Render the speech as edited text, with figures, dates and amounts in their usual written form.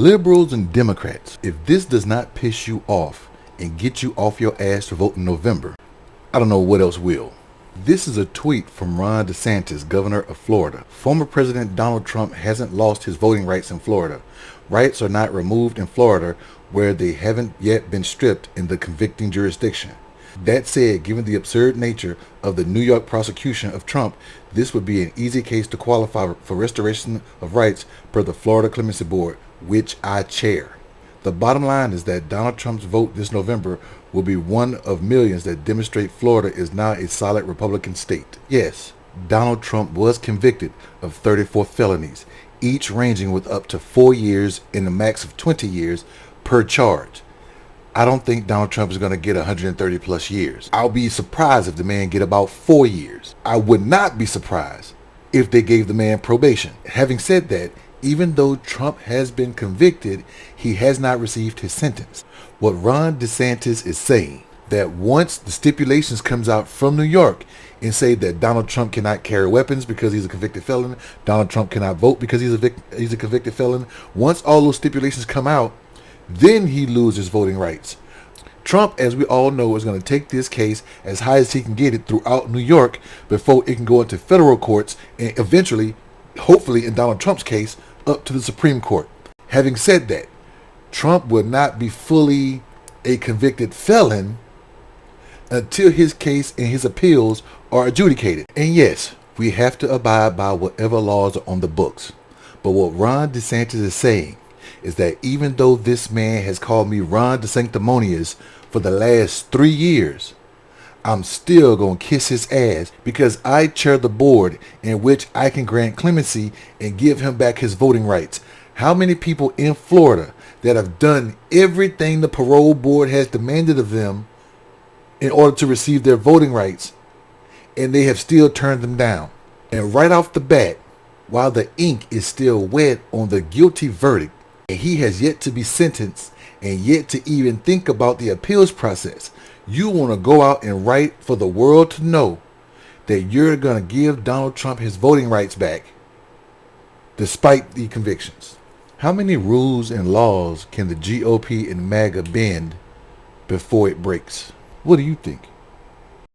Liberals and Democrats, if this does not piss you off and get you off your ass to vote in November, I don't know what else will. This is a tweet from Ron Desantis, governor of Florida. Former President Donald Trump hasn't lost his voting rights in Florida. Rights are not removed in Florida where they haven't yet been stripped in the convicting jurisdiction. That said, given the absurd nature of the New York prosecution of Trump, this would be an easy case to qualify for restoration of rights per the Florida Clemency Board, which I chair. The bottom line is that Donald Trump's vote this November will be one of millions that demonstrate Florida is now a solid Republican state. Yes, Donald Trump was convicted of 34 felonies, each ranging with up to 4 years and a max of 20 years per charge. I don't think Donald Trump is going to get 130 plus years. I'll be surprised if the man get about 4 years. I would not be surprised if they gave the man probation. Having said that, even though Trump has been convicted, he has not received his sentence. What Ron DeSantis is saying, that once the stipulations comes out from New York and say that Donald Trump cannot carry weapons because he's a convicted felon, Donald Trump cannot vote because he's a convicted felon, once all those stipulations come out, then he loses voting rights. Trump, as we all know, is going to take this case as high as he can get it throughout New York before it can go into federal courts and eventually, hopefully in Donald Trump's case, up to the Supreme Court. Having said that, Trump will not be fully a convicted felon until his case and his appeals are adjudicated. And yes, we have to abide by whatever laws are on the books. But what Ron DeSantis is saying is that even though this man has called me Ron DeSanctimonious for the last 3 years, I'm still going to kiss his ass because I chair the board in which I can grant clemency and give him back his voting rights. How many people in Florida that have done everything the parole board has demanded of them in order to receive their voting rights, and they have still turned them down? And right off the bat, while the ink is still wet on the guilty verdict, and he has yet to be sentenced and yet to even think about the appeals process, you want to go out and write for the world to know that you're going to give Donald Trump his voting rights back despite the convictions. How many rules and laws can the GOP and MAGA bend before it breaks? What do you think?